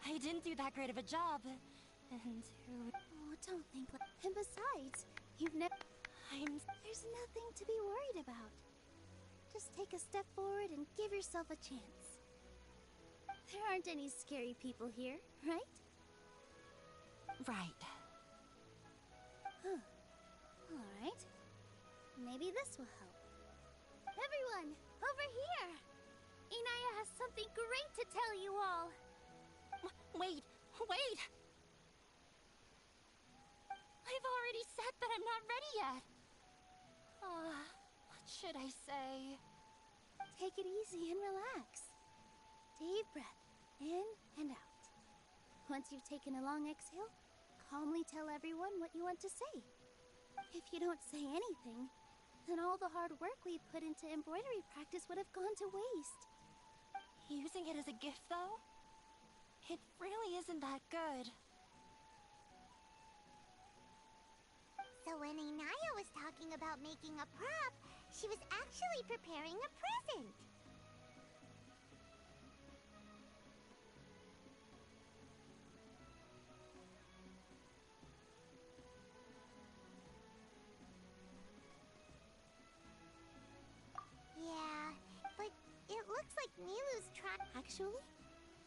I didn't do that great of a job. And who... Oh, don't think like... And besides, you've never... There's nothing to be worried about. Just take a step forward and give yourself a chance. There aren't any scary people here, right? Right. Huh. Alright. Maybe this will help. Everyone, over here! Inaya has something great to tell you all! Wait! I've already said that I'm not ready yet! What should I say? Take it easy and relax. Deep breath, in and out. Once you've taken a long exhale, calmly tell everyone what you want to say. If you don't say anything, then all the hard work we put into embroidery practice would have gone to waste. Using it as a gift, though? It really isn't that good. So when Inaya was talking about making a prop, she was actually preparing a present. Yeah, but it looks like Nilu's trying... Actually,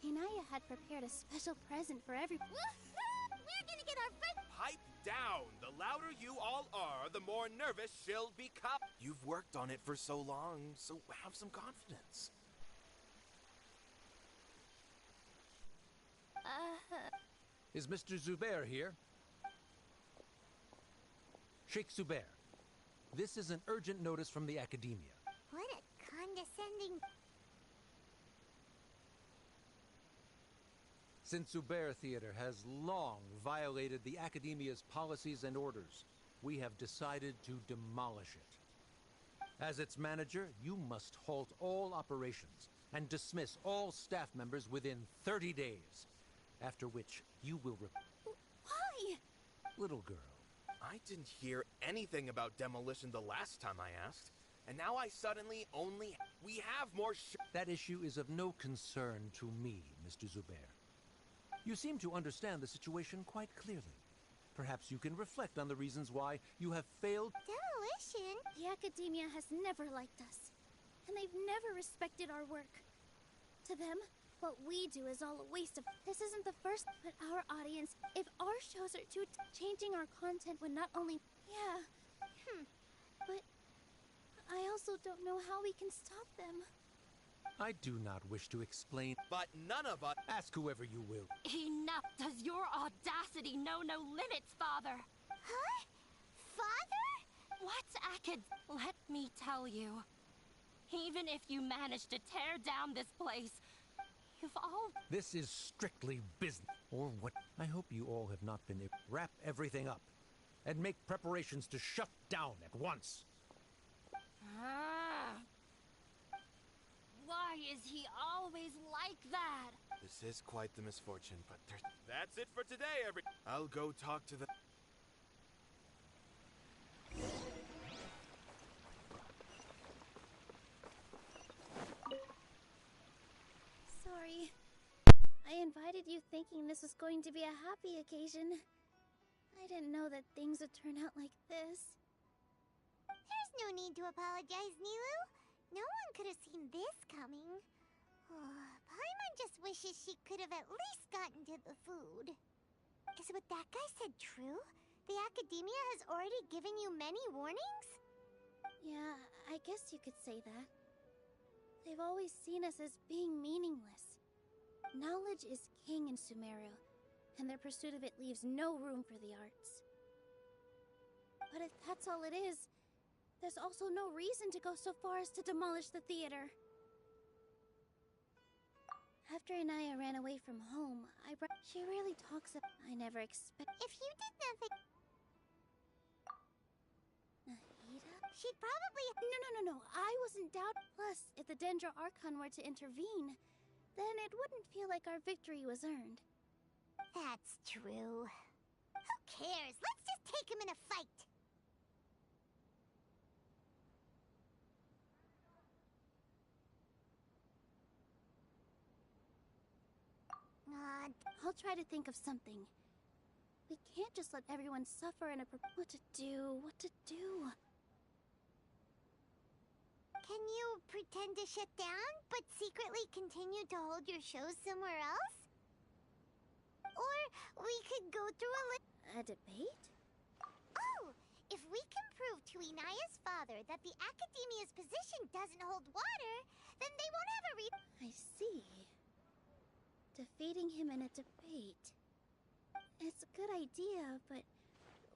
Inaya had prepared a special present for everyone. We're gonna get our first... Pipe down! The louder you all are, the more nervous she'll become. You've worked on it for so long, so have some confidence. Is Mr. Zubair here? Sheikh Zubair, this is an urgent notice from the Academia. What a condescending... Since Zubair Theater has long violated the Academia's policies and orders, we have decided to demolish it. As its manager, you must halt all operations and dismiss all staff members within 30 days, after which you will Why? Little girl. I didn't hear anything about demolition the last time I asked, and now I suddenly only... We have more That issue is of no concern to me, Mr. Zubair. You seem to understand the situation quite clearly. Perhaps you can reflect on the reasons why you have failed. Demolition? The Academia has never liked us, and they've never respected our work. To them, what we do is all a waste of... This isn't the first, but our audience, if our shows are too... Changing our content would not only... Yeah. But I also don't know how we can stop them. I do not wish to explain, But none of us... ask whoever you will. Enough! Does your audacity know no limits, Father? Huh? Father? What's Let me tell you. Even if you manage to tear down this place, you've all... This is strictly business. Or what? I hope you all have not been... Wrap everything up and make preparations to shut down at once. Why is he always like that? This is quite the misfortune, but that's it for today, I'll go talk to the... Sorry. I invited you thinking this was going to be a happy occasion. I didn't know that things would turn out like this. There's no need to apologize, Nilu. No one could have seen this coming. Paimon just wishes she could have at least gotten to the food. Is what that guy said true? The Academia has already given you many warnings? Yeah, I guess you could say that. They've always seen us as being meaningless. Knowledge is king in Sumeru, and their pursuit of it leaves no room for the arts. But if that's all it is, there's also no reason to go so far as to demolish the theater. After Inaya ran away from home, she really talks about... I never expect... If you did nothing... Nahida? She'd probably... No. I wasn't doubt. Plus, if the Dendro Archon were to intervene, then it wouldn't feel like our victory was earned. That's true. Who cares? Let's just take him in a fight. I'll try to think of something. We can't just let everyone suffer in a what to do. Can you pretend to shut down, but secretly continue to hold your shows somewhere else? Or we could go through A debate? Oh! If we can prove to Inaya's father that the Academia's position doesn't hold water, then they won't have a I see. Defeating him in a debate. It's a good idea, but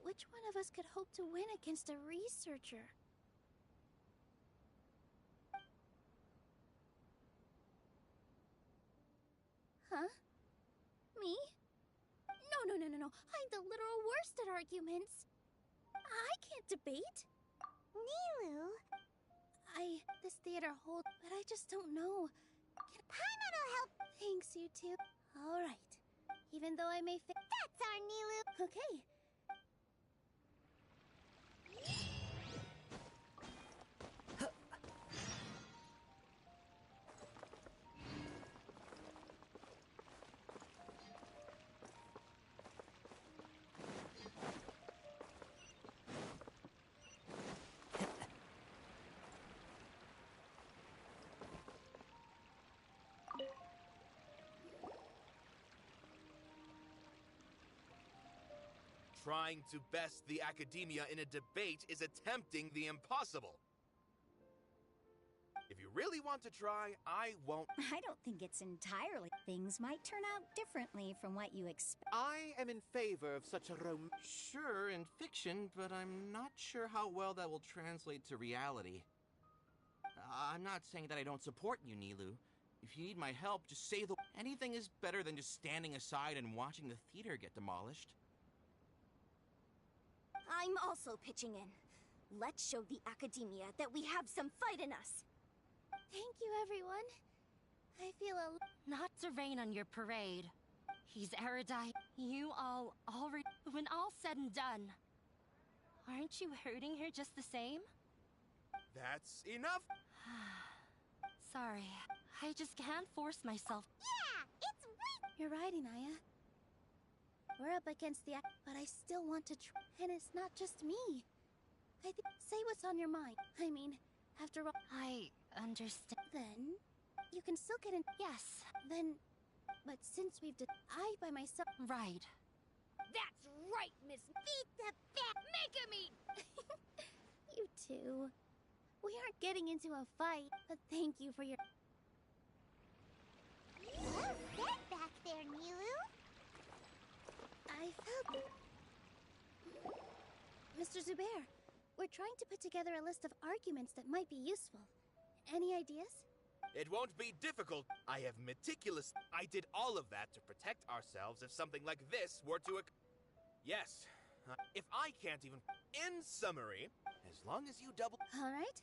which one of us could hope to win against a researcher? Huh? Me? No. I'm the literal worst at arguments. I can't debate. Nilu! This theater holds, but I just don't know. Paimon'll help. Thanks, you two. All right. Even though I may That's our Nilu! Okay. Trying to best the Academia in a debate is attempting the impossible. If you really want to try, I won't. I don't think it's entirely. Things might turn out differently from what you expect. I am in favor of such a Sure, in fiction, but I'm not sure how well that will translate to reality. I'm not saying that I don't support you, Nilu. If you need my help, just say the... Anything is better than just standing aside and watching the theater get demolished. I'm also pitching in. Let's show the Academia that we have some fight in us. Thank you, everyone. I feel Not to rain on your parade. He's erudite. You all already... When all's said and done, aren't you hurting her just the same? That's enough. Sorry. I just can't force myself. Yeah! It's way... You're right, Inaya. We're up against the but I still want to try. And it's not just me. Say what's on your mind. I mean, after all... I understand. Then, you can still get in... Yes. Then, but since we've I by myself... Right. That's right, Miss. Beat the bat! Make him eat! You two. We aren't getting into a fight, but thank you for your... Well said back there, Nilu! I felt... Mr. Zubair, we're trying to put together a list of arguments that might be useful. Any ideas? It won't be difficult. I have meticulous... I did all of that to protect ourselves if something like this were to occur. Yes. If I can't even... In summary, as long as you double... All right.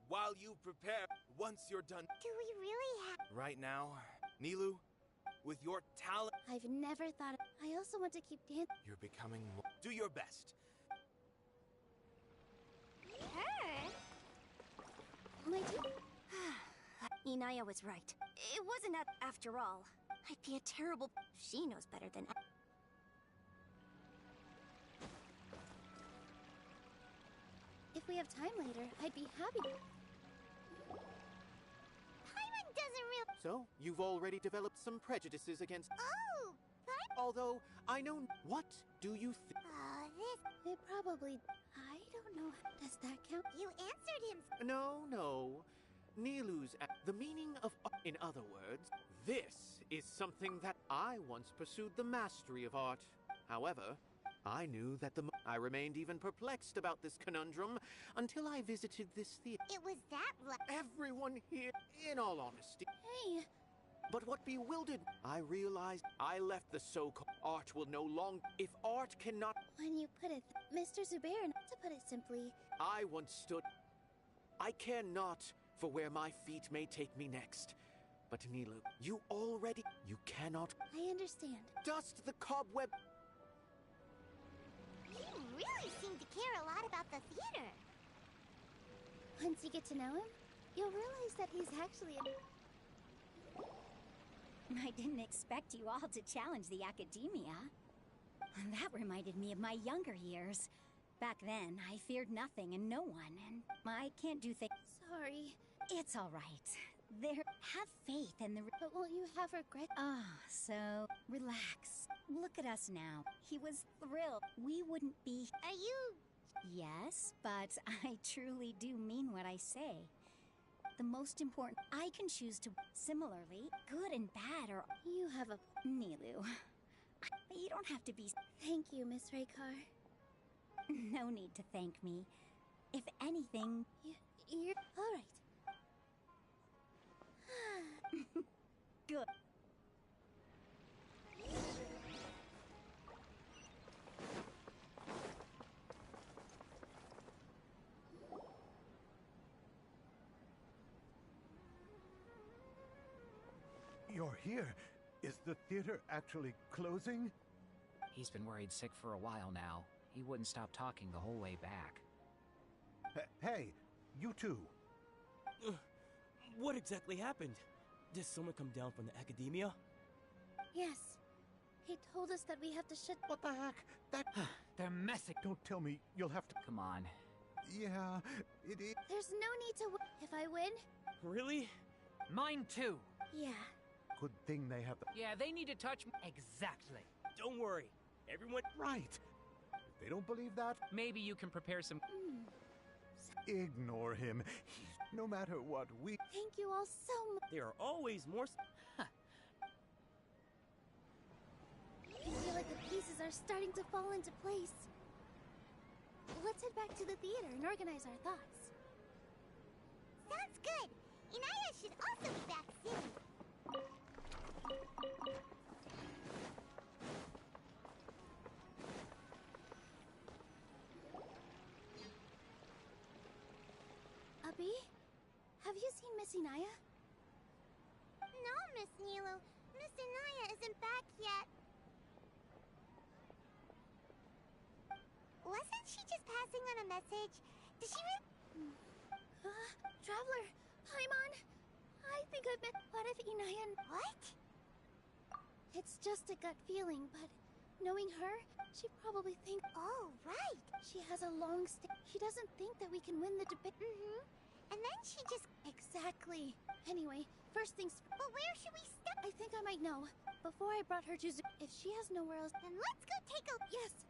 While you prepare, once you're done... Do we really have... Right now, Nilu, with your talent... I've never thought of... I also want to keep dancing. You're becoming more... Do your best. My dear... Inaya was right. It wasn't after all. I'd be a terrible... She knows better than... If we have time later, I'd be happy. Paimon doesn't really... So, you've already developed some prejudices against... Oh! Although, I know... What do you think? This... It probably... I don't know. Does that count? You answered him... No. Nilu's... The meaning of... In other words, this is something that I once pursued the mastery of art. However, I knew that I remained even perplexed about this conundrum until I visited this theater. It was that... Everyone here, in all honesty... Hey! But what bewildered, I realized I left the so-called art will no longer... If art cannot... When you put it... Mr. Zubair, to put it simply... I once stood... I care not for where my feet may take me next. But Nilu, you already... You cannot... I understand. Dust the cobweb... You really seem to care a lot about the theater. Once you get to know him, you'll realize that he's actually a... I didn't expect you all to challenge the academia. That reminded me of my younger years. Back then, I feared nothing and no one, and I can't do things. Sorry, It's all right. Have faith in the. but will you have regret? So relax. Look at us now. He was thrilled. We wouldn't be. Are you... Yes, but I truly do mean what I say. The most important, I can choose to. Similarly, good and bad are. You have a... Nilu, you don't have to be. Thank you, Miss Raykar. No need to thank me. If anything, You're... Alright. good. You're here. Is the theater actually closing? He's been worried sick for a while now. He wouldn't stop talking the whole way back. Hey, you two. What exactly happened? Did someone come down from the academia? Yes. He told us that we have to shut... What the heck? That... They're messing. Don't tell me you'll have to... Come on. Yeah, it is... There's no need to... If I win... Really? Mine too. Yeah. Good thing they have... Yeah, they need to touch me. Exactly. Don't worry. Everyone... Right. If they don't believe that, Maybe you can prepare some. ignore him. No matter what, we... Thank you all so much. There are always more... I feel like the pieces are starting to fall into place. Let's head back to the theater and organize our thoughts. Sounds good. Inaya should also be back soon. Abby? Have you seen Miss Inaya? No, Miss Nilu. Miss Inaya isn't back yet. Wasn't she just passing on a message? Did she Traveler, Paimon. I think I've met... What if Inaya... What? It's just a gut feeling, but knowing her, she probably thinks... Oh, right. She has a long She doesn't think that we can win the debate. Mm-hmm. And then she just... Exactly. Anyway, first things... But where should we start? I think I might know. Before I brought her to If she has nowhere else... Then let's go take a... Yes!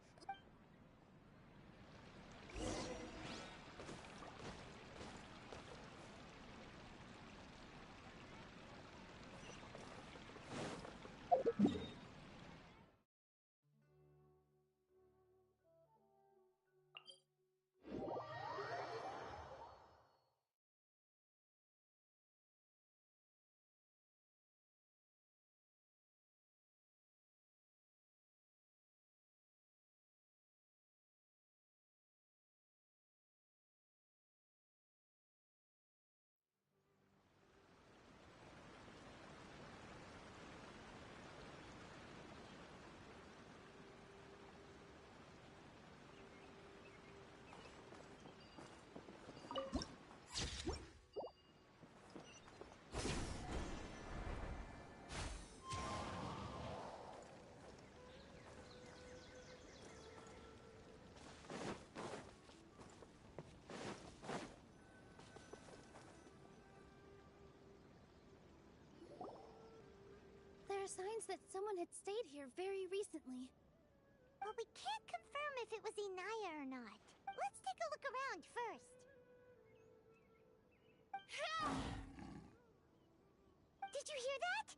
There are signs that someone had stayed here very recently. But we can't confirm if it was Inaya or not. Let's take a look around first. Did you hear that?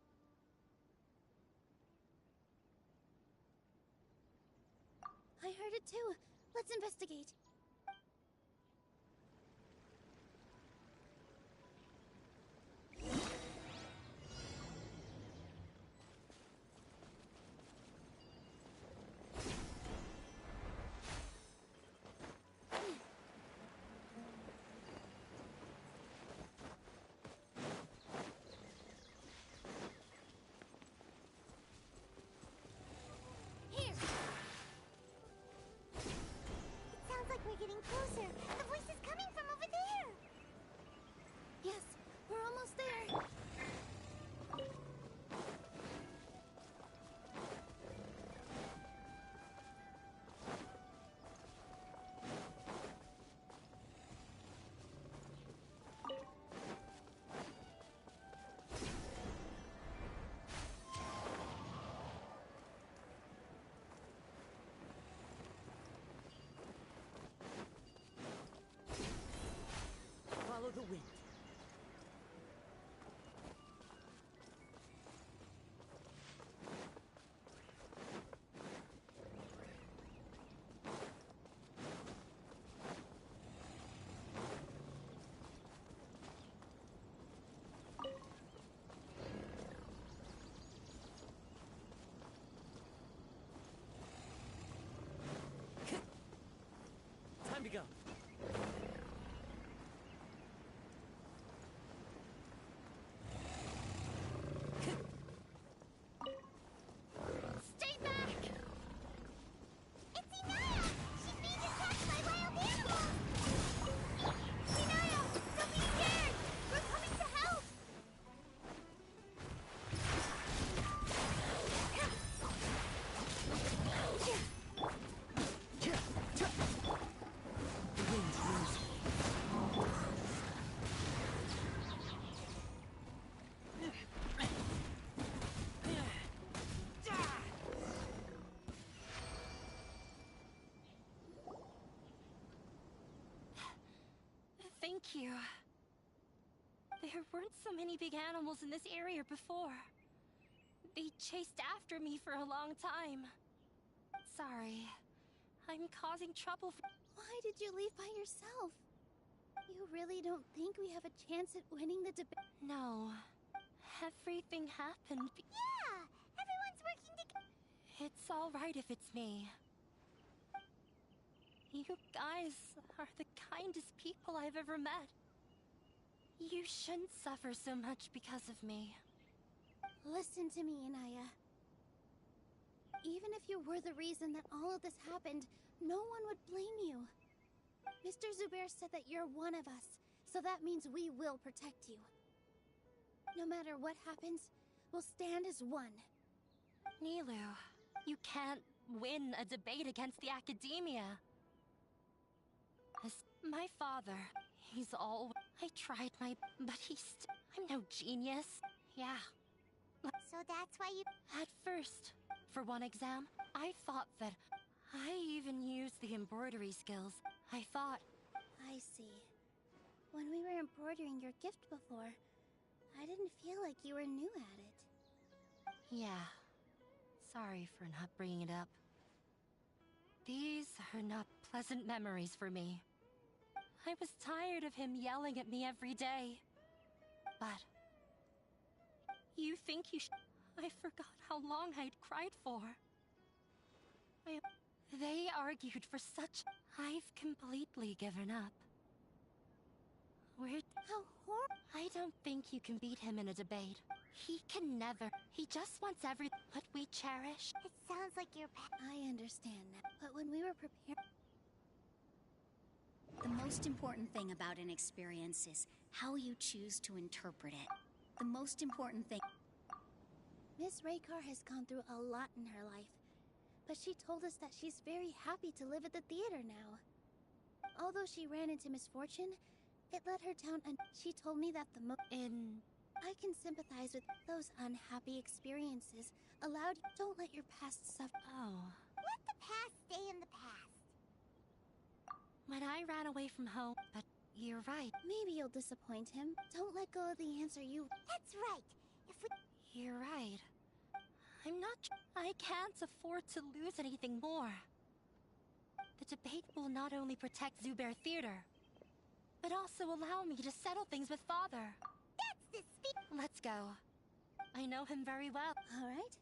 I heard it too. Let's investigate. Thank you. There weren't so many big animals in this area before. They chased after me for a long time. Sorry. I'm causing trouble for— Why did you leave by yourself? You really don't think we have a chance at winning the debate? No. Everything happened. Yeah! Everyone's working together. It's all right if it's me. You guys are the kindest people I've ever met. You shouldn't suffer so much because of me. Listen to me, Inaya. Even if you were the reason that all of this happened, no one would blame you. Mr. Zubair said that you're one of us, so that means we will protect you. No matter what happens, we'll stand as one. Nilu, you can't win a debate against the academia. My father, he's all— I tried my— but I'm no genius. Yeah. So that's why you— At first, for one exam, I thought that I even used the embroidery skills. I thought— I see. When we were embroidering your gift before, I didn't feel like you were new at it. Yeah. Sorry for not bringing it up. These are not pleasant memories for me. I was tired of him yelling at me every day. But you think you should— I forgot how long I'd cried for. They argued for such— I've completely given up. How horrible! I don't think you can beat him in a debate. He can never. He just wants what we cherish. It sounds like you're— I understand now, but when we were prepared— The most important thing about an experience is how you choose to interpret it. The most important thing— Miss Raykar has gone through a lot in her life, but she told us that she's very happy to live at the theater now. Although she ran into misfortune, it let her down, and she told me that I can sympathize with those unhappy experiences. Don't let your past suffer. Oh. Let the past stay in the past. When I ran away from home, but you're right. Maybe you'll disappoint him. Don't let go of the answer you— That's right. If we— You're right. I can't afford to lose anything more. The debate will not only protect Zubair Theater, but also allow me to settle things with Father. That's the speed— Let's go. I know him very well. All right.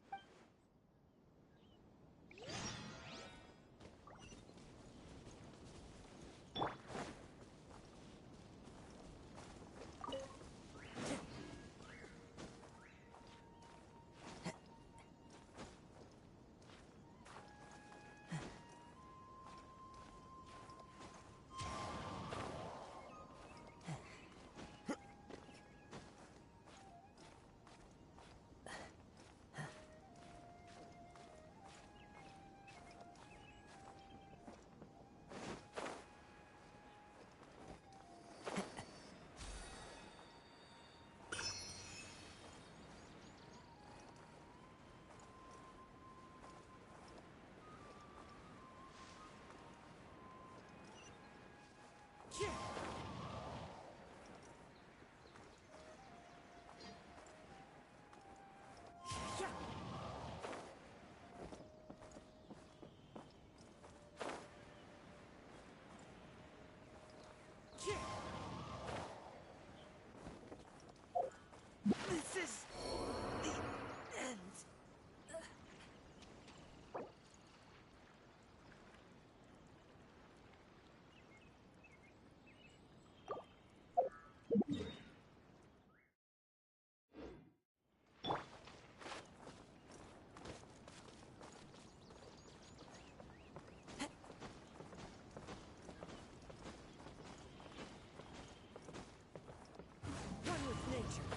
This is the end. One with nature.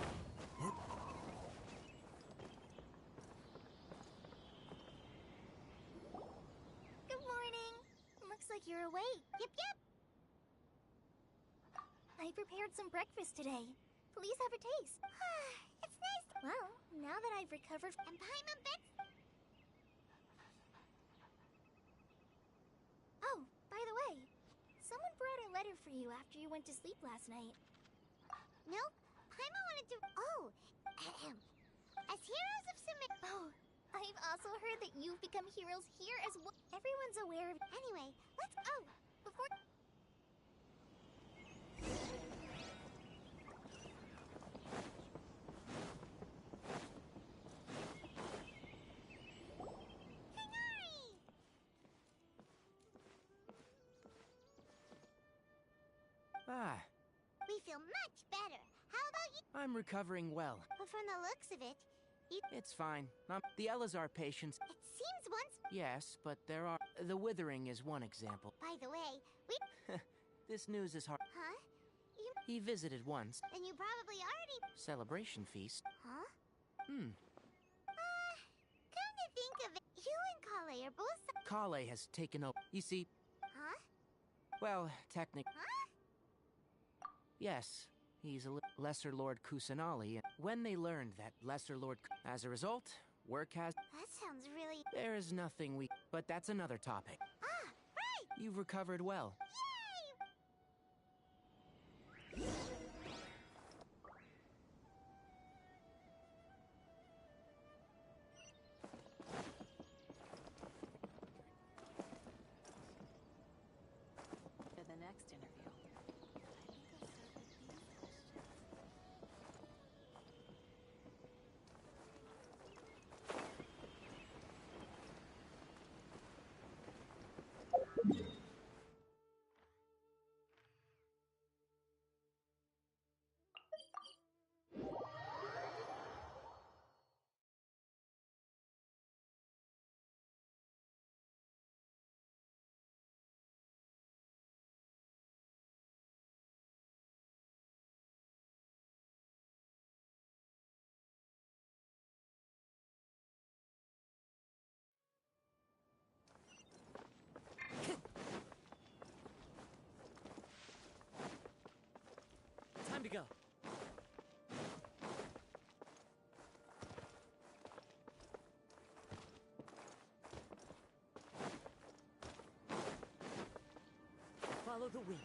Good morning. Looks like you're awake. Yep, yep. I prepared some breakfast today. Please have a taste. It's nice. Well, now that I've recovered and Paimon Bits. Oh, by the way, someone brought a letter for you. you after you went to sleep last night. Nope. Paimon wanted to. Oh, ahem. As heroes of Sumeru. Oh, I've also heard that you've become heroes here as well. Everyone's aware of. Anyway, let's. Oh, before. Ah, We feel much better. How about you? I'm recovering well. But from the looks of it, It's fine. The Elazar patients. it seems once. Yes, but there are. The Withering is one example. By the way, we. This news is hard. Huh? He visited once. Then you probably already. Celebration feast. Huh? Hmm. Come to think of it, you and Kale are both. Kale has taken over. You see, Huh? well, technically. Huh? Yes, he's a Lesser Lord Kusanali. When they learned that Lesser Lord. As a result, work has. That sounds really. There is nothing we. But that's another topic. Ah, right! You've recovered well. Yay! For the next interview. Time to go. Follow the wind.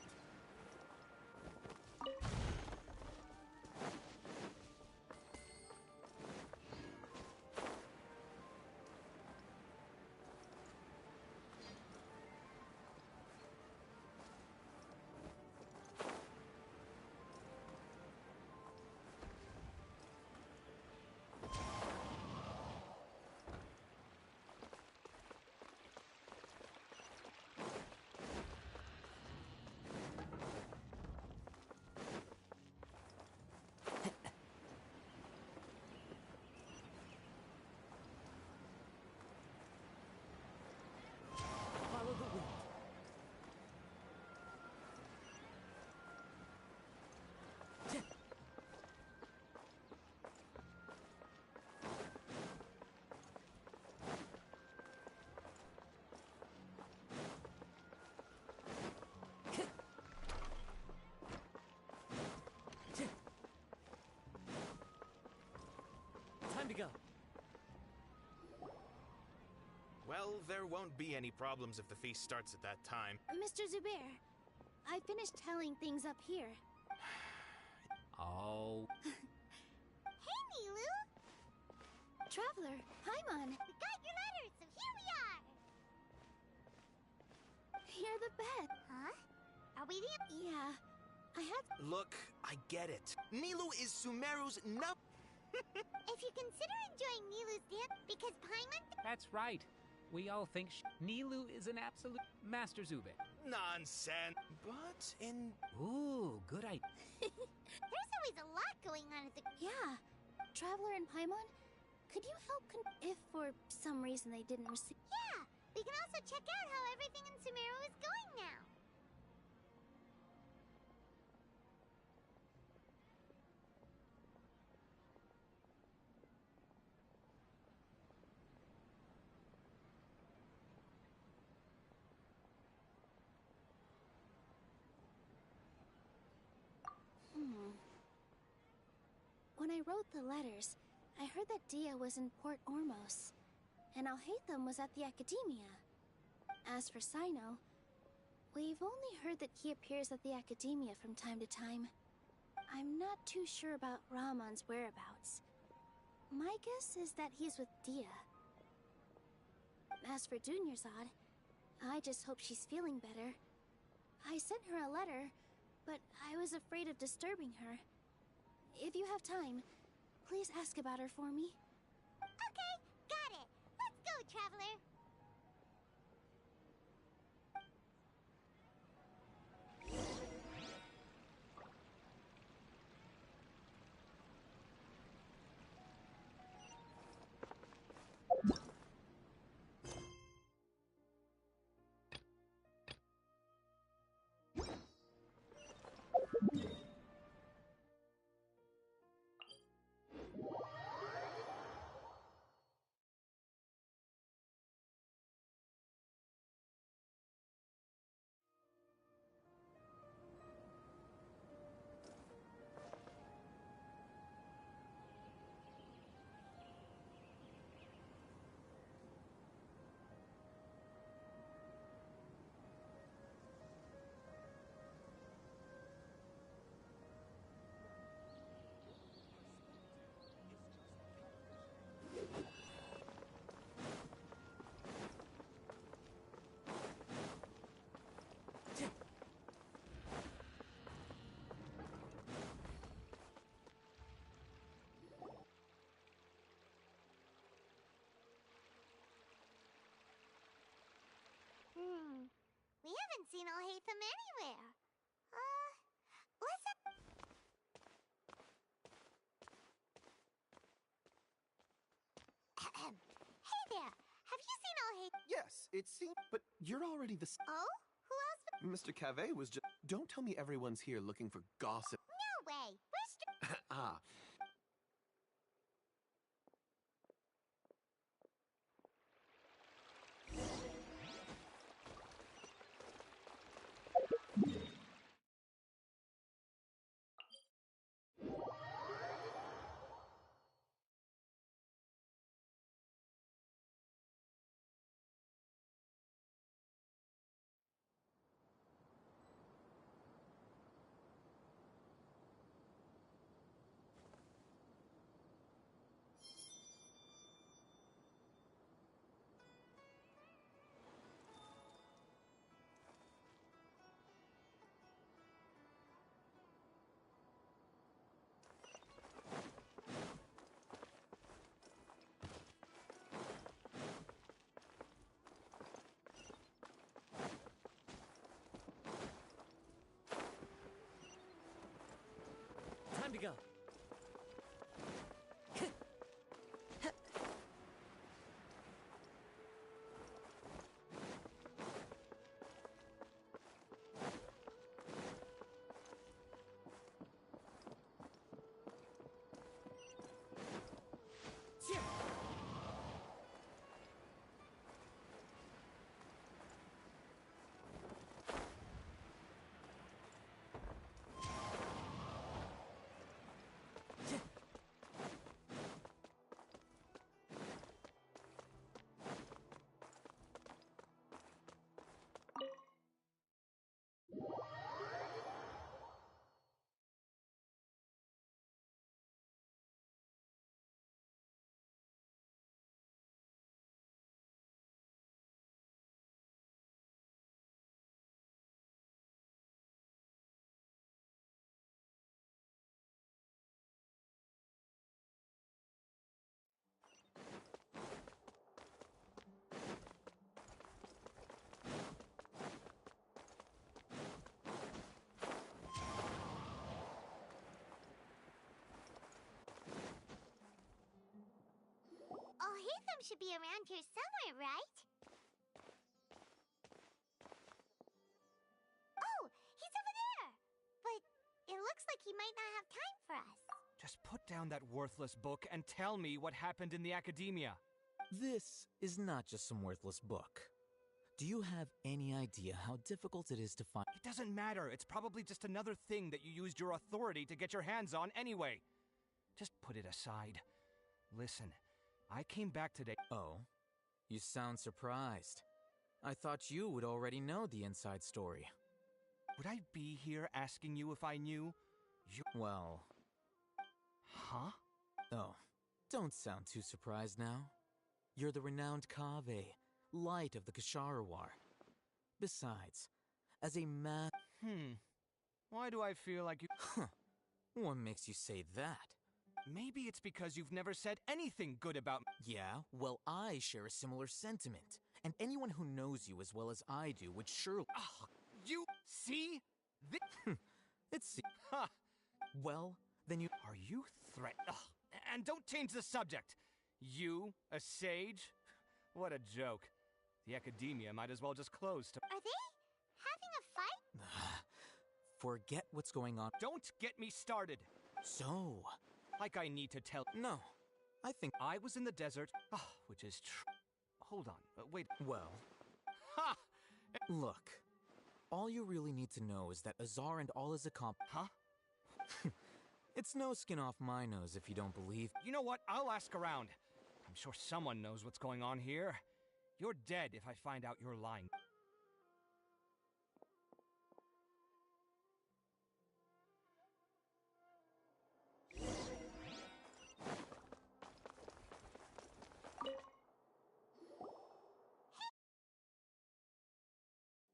Follow the wind. Time to go. Well, there won't be any problems if the feast starts at that time. Mr. Zubair, I finished tallying things up here. Oh, Hey, Nilu! Traveler, Paimon, We got your letters, so here we are! you're the best. Huh? Are we the. Yeah, I had. Look, I get it. Nilu is Sumeru's If you consider enjoying Nilu's dance, because Paimon. that's right. We all think Nilu is an absolute master Zube. nonsense. But in Ooh, good idea. There's always a lot going on at the. Yeah. Traveler and Paimon, could you help if for some reason they didn't receive. Yeah! We can also check out how everything in Sumeru is going now. When I wrote the letters, I heard that Dia was in Port Ormos, and Alhaitham was at the Academia. As for Sino, We've only heard that he appears at the Academia from time to time. I'm not too sure about Rahman's whereabouts. My guess is that he's with Dia. As for Dunyarzad, I just hope she's feeling better. I sent her a letter, but I was afraid of disturbing her. If you have time, please ask about her for me. Okay, got it. Let's go, Traveler. We haven't seen Alhaitham anywhere. Listen. Hey there, have you seen Alhaitham? Yes, it seems. But you're already the. Oh? Who else? Mr. Cave was just. Don't tell me everyone's here looking for gossip. No way. Where's... Ah. Time to go. Alhaitham should be around here somewhere, right? Oh, he's over there! But it looks like he might not have time for us. Just put down that worthless book and tell me what happened in the Academia. This is not just some worthless book. Do you have any idea how difficult it is to find? It doesn't matter. It's probably just another thing that you used your authority to get your hands on anyway. Just put it aside. Listen, I came back today. Oh, you sound surprised. I thought you would already know the inside story. Would I be here asking you if I knew? Well... Huh? Oh, don't sound too surprised now. You're the renowned Kaveh, light of the Ksharawar. Besides, as a man... Why do I feel like you... Huh. What makes you say that? Maybe it's because you've never said anything good about me. Yeah, well, I share a similar sentiment. And anyone who knows you as well as I do would surely... You see? It's... Ha! Well, then you... Are you And don't change the subject! You, a sage? What a joke. The academia might as well just close to... Are they having a fight? Forget what's going on. Don't get me started! So... Like I need to tell... No. I think... I was in the desert, which is true. Hold on, wait... Well... Ha! Look. All you really need to know is that Azar and all his Huh? It's no skin off my nose if you don't believe... You know what? I'll ask around. I'm sure someone knows what's going on here. You're dead if I find out you're lying.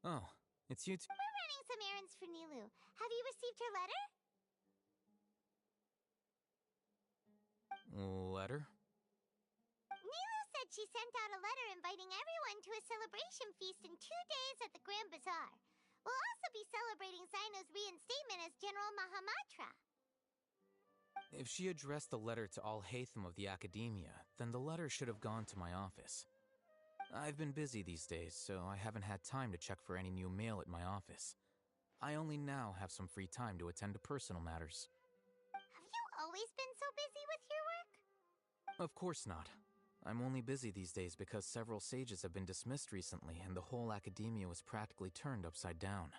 Oh, it's you two. We're running some errands for Nilou. Have you received her letter? Letter? Nilou said she sent out a letter inviting everyone to a celebration feast in 2 days at the Grand Bazaar. We'll also be celebrating Zaino's reinstatement as General Mahamatra. If she addressed the letter to all Hatham of the Academia, then the letter should have gone to my office. I've been busy these days, so I haven't had time to check for any new mail at my office. I only now have some free time to attend to personal matters. Have you always been so busy with your work? Of course not. I'm only busy these days because several sages have been dismissed recently and the whole academia was practically turned upside down.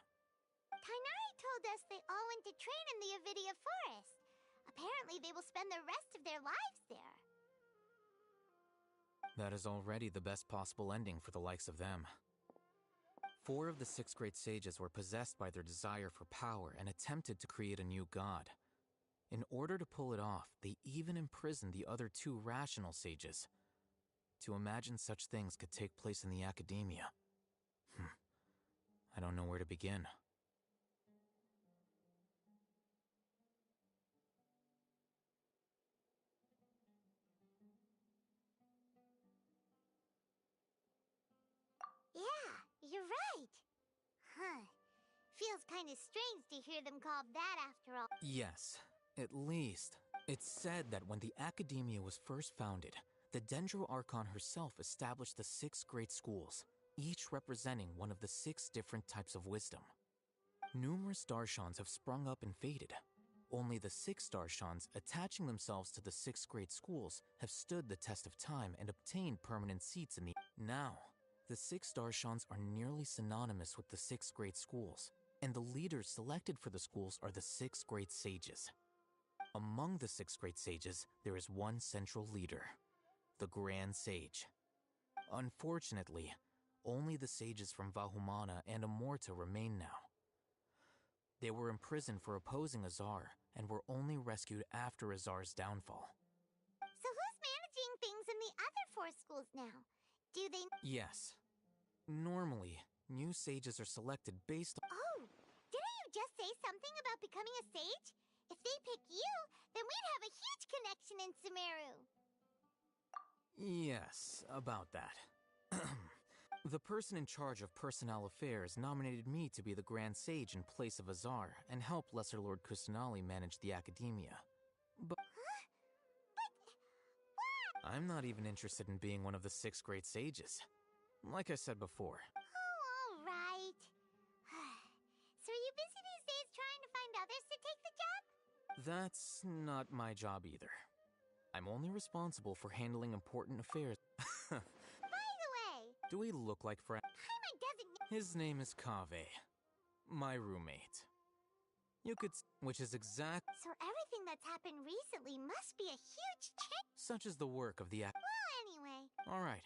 Tainari told us they all went to train in the Avidia Forest. Apparently they will spend the rest of their lives there. That is already the best possible ending for the likes of them. 4 of the 6 great sages were possessed by their desire for power and attempted to create a new god. In order to pull it off, they even imprisoned the other 2 rational sages. To imagine such things could take place in the academia. I don't know where to begin. Yeah, you're right. Feels kind of strange to hear them called that after all. Yes, at least. It's said that when the Academia was first founded, the Dendro Archon herself established the 6 great schools, each representing one of the 6 different types of wisdom. Numerous Darshans have sprung up and faded. Only the 6 Darshans, attaching themselves to the 6 great schools, have stood the test of time and obtained permanent seats in the... Now, the 6 Darshans are nearly synonymous with the 6 great schools, and the leaders selected for the schools are the 6 great sages. Among the 6 great sages, there is one central leader, the Grand Sage. Unfortunately, only the sages from Vahumana and Amorta remain now. They were imprisoned for opposing Azar, and were only rescued after Azar's downfall. So who's managing things in the other 4 schools now? Do they... Yes. Normally, new sages are selected based on... Oh! Didn't you just say something about becoming a sage? If they pick you, then we'd have a huge connection in Sumeru. Yes, about that. The person in charge of personnel affairs nominated me to be the Grand Sage in place of Azar and help Lesser Lord Kusanali manage the Academia. But... Huh? But... what? I'm not even interested in being one of the 6 great sages. Like I said before. Oh, alright. So are you busy these days trying to find others to take the job? That's not my job either. I'm only responsible for handling important affairs. By the way... Do we look like friends? Paimon doesn't... His name is Kaveh. My roommate. You could... Which is exact... So everything that's happened recently must be a huge change. Such is the work of the Well, anyway... Alright.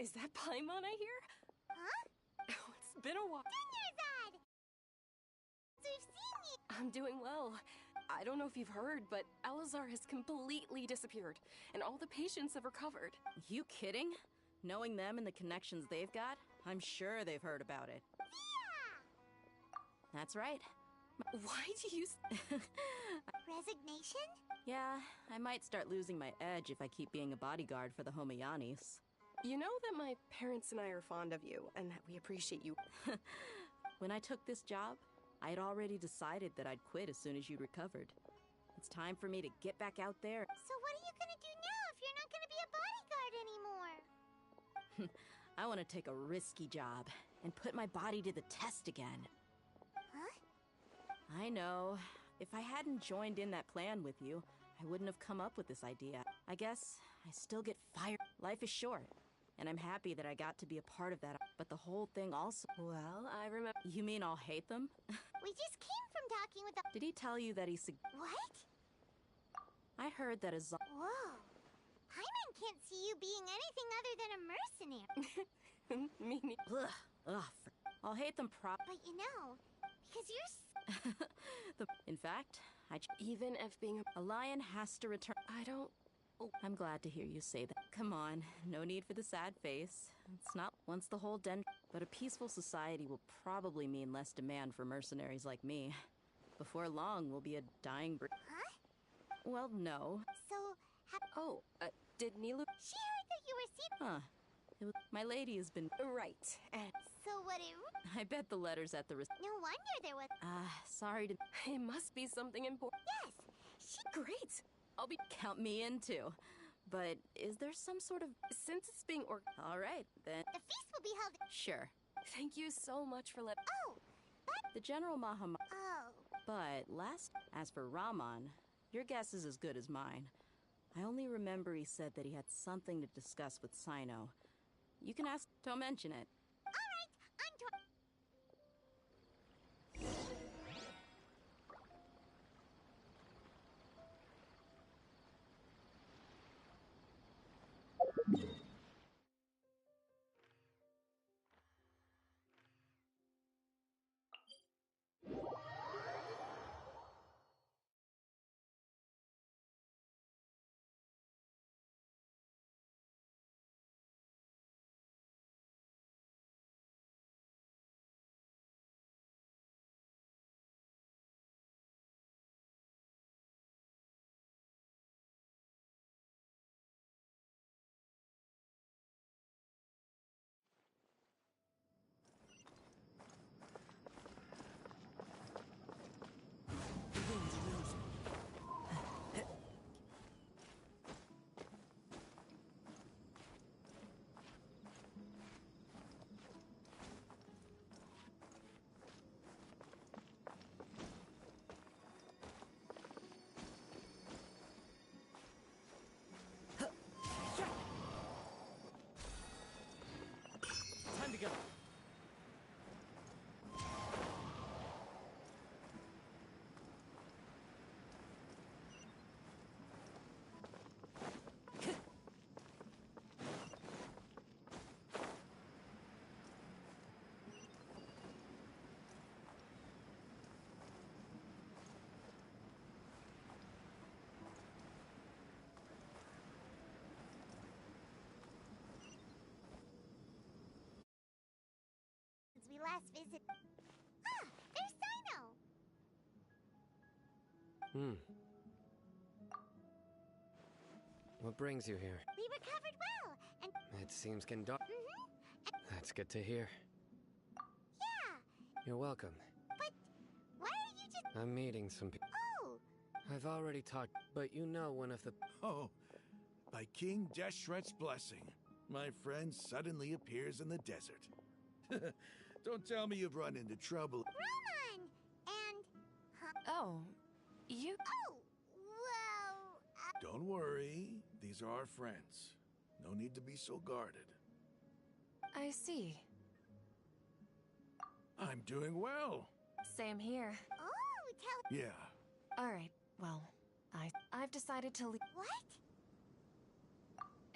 Is that Paimon I hear? Huh? Oh, it's been a while. Dinnerzad! We've seen you! I'm doing well. I don't know if you've heard, but Elazar has completely disappeared, and all the patients have recovered. You kidding? Knowing them and the connections they've got, I'm sure they've heard about it. Yeah! That's right. Why do you... Resignation? Yeah, I might start losing my edge if I keep being a bodyguard for the Homayanis. You know that my parents and I are fond of you, and that we appreciate you. When I took this job, I had already decided that I'd quit as soon as you'd recovered. It's time for me to get back out there. So what are you gonna do now if you're not gonna be a bodyguard anymore? I want to take a risky job and put my body to the test again. Huh? I know. If I hadn't joined in that plan with you, I wouldn't have come up with this idea. I guess I still get fired. Life is short, and I'm happy that I got to be a part of that. But the whole thing also... Well, I remember... You mean I'll hate them? We just came from talking with the... Did he tell you that he What? I heard that as... Whoa. Paimon can't see you being anything other than a mercenary. Me Ugh. I'll hate them But you know, because you're... In fact, Even if being a lion has to return... I don't... Oh, I'm glad to hear you say that. Come on, no need for the sad face. It's not once the whole But a peaceful society will probably mean less demand for mercenaries like me. Before long, we'll be a dying breed. Huh? Well, no. So... Oh, did Nilou... She heard that you were Huh. My lady has been... Right, and... So what it... I bet the letters at the... No wonder there was... Sorry to... It must be something important. Yes! Great! I'll be... Count me in, too. But is there some sort of... Since it's being All right, then. The feast will be held... Sure. Thank you so much for letting... Oh! But... The General Mahama... Oh... But As for Raman, your guess is as good as mine. I only remember he said that he had something to discuss with Sino. You can ask... Don't mention it. Alright, Time to go. Since we last visited... Ah! There's Sino! What brings you here? We recovered well, and... It seems conduct... That's good to hear. Yeah! You're welcome. But... Why are you just... I'm meeting some people. Oh! I've already talked, but you know one of the... Oh, by King Deshret's blessing, my friend suddenly appears in the desert. Don't tell me you've run into trouble. Roman! And... Oh, you... Oh! Well... Don't worry, these are our friends. No need to be so guarded. I see. I'm doing well. Same here. Oh, tell... Yeah. Alright, well, I've decided to leave... What?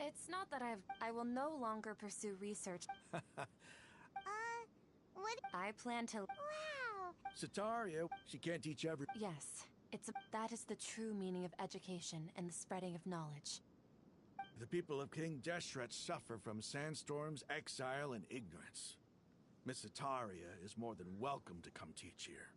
It's not that I will no longer pursue research. What? I plan to... Wow! Sataria, she can't teach Yes, that is the true meaning of education and the spreading of knowledge. The people of King Deshret suffer from sandstorms, exile, and ignorance. Miss Sataria is more than welcome to come teach here.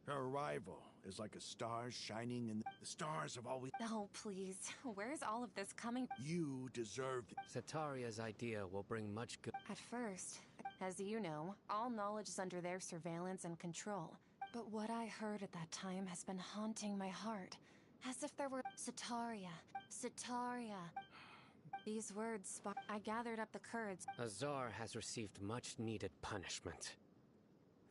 Her arrival is like a star shining in the stars have always... Oh, please. Where's all of this coming? You deserve... Sataria's idea will bring much good... At first, as you know, all knowledge is under their surveillance and control. But what I heard at that time has been haunting my heart. As if there were... Sataria. These words I gathered up the courage. Azar has received much-needed punishment.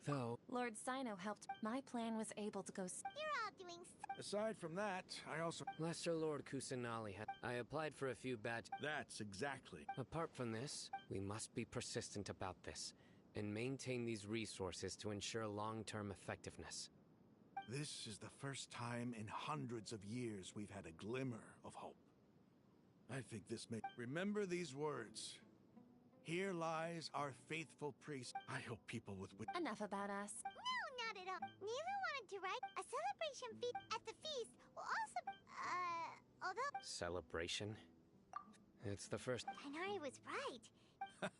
Though... Lord Sino helped. My plan was able to go... You're all doing... Aside from that, I also... Lesser Lord Kusanali had... I applied for a few badges. That's exactly. Apart from this, we must be persistent about this, and maintain these resources to ensure long-term effectiveness. This is the first time in hundreds of years we've had a glimmer of hope. I think this may... Remember these words. Here lies our faithful priest. I hope people with... Enough about us. No, not at all. Nilu wanted to write a celebration feast at the feast will also... although... Celebration? It's the first... Tighnari was right.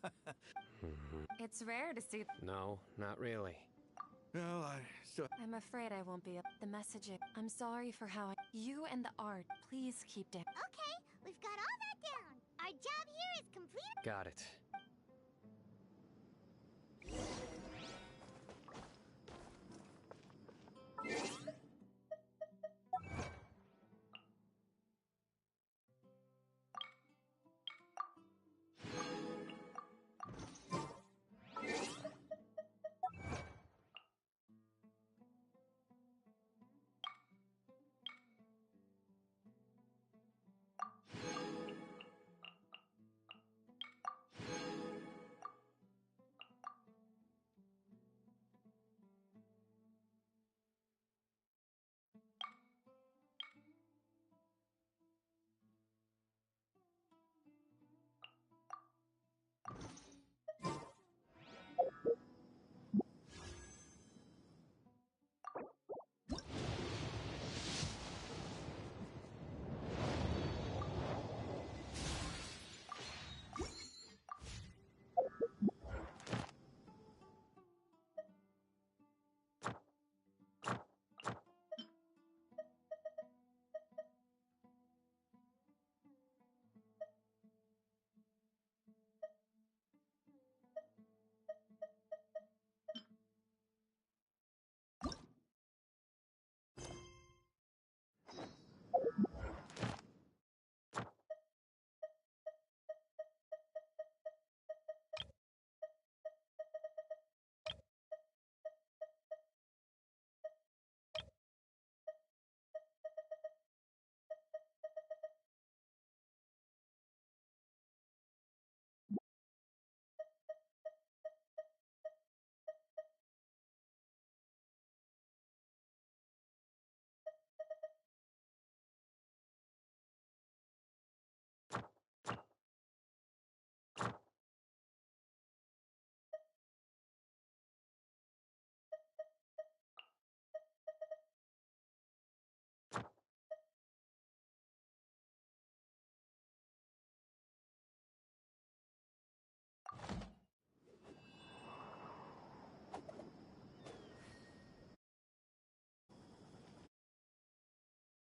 It's rare to see... No, not really. Well, I'm afraid I won't be... The message... I'm sorry for how You and the art, please keep down. Okay, we've got all that down. Our job here is complete. Got it.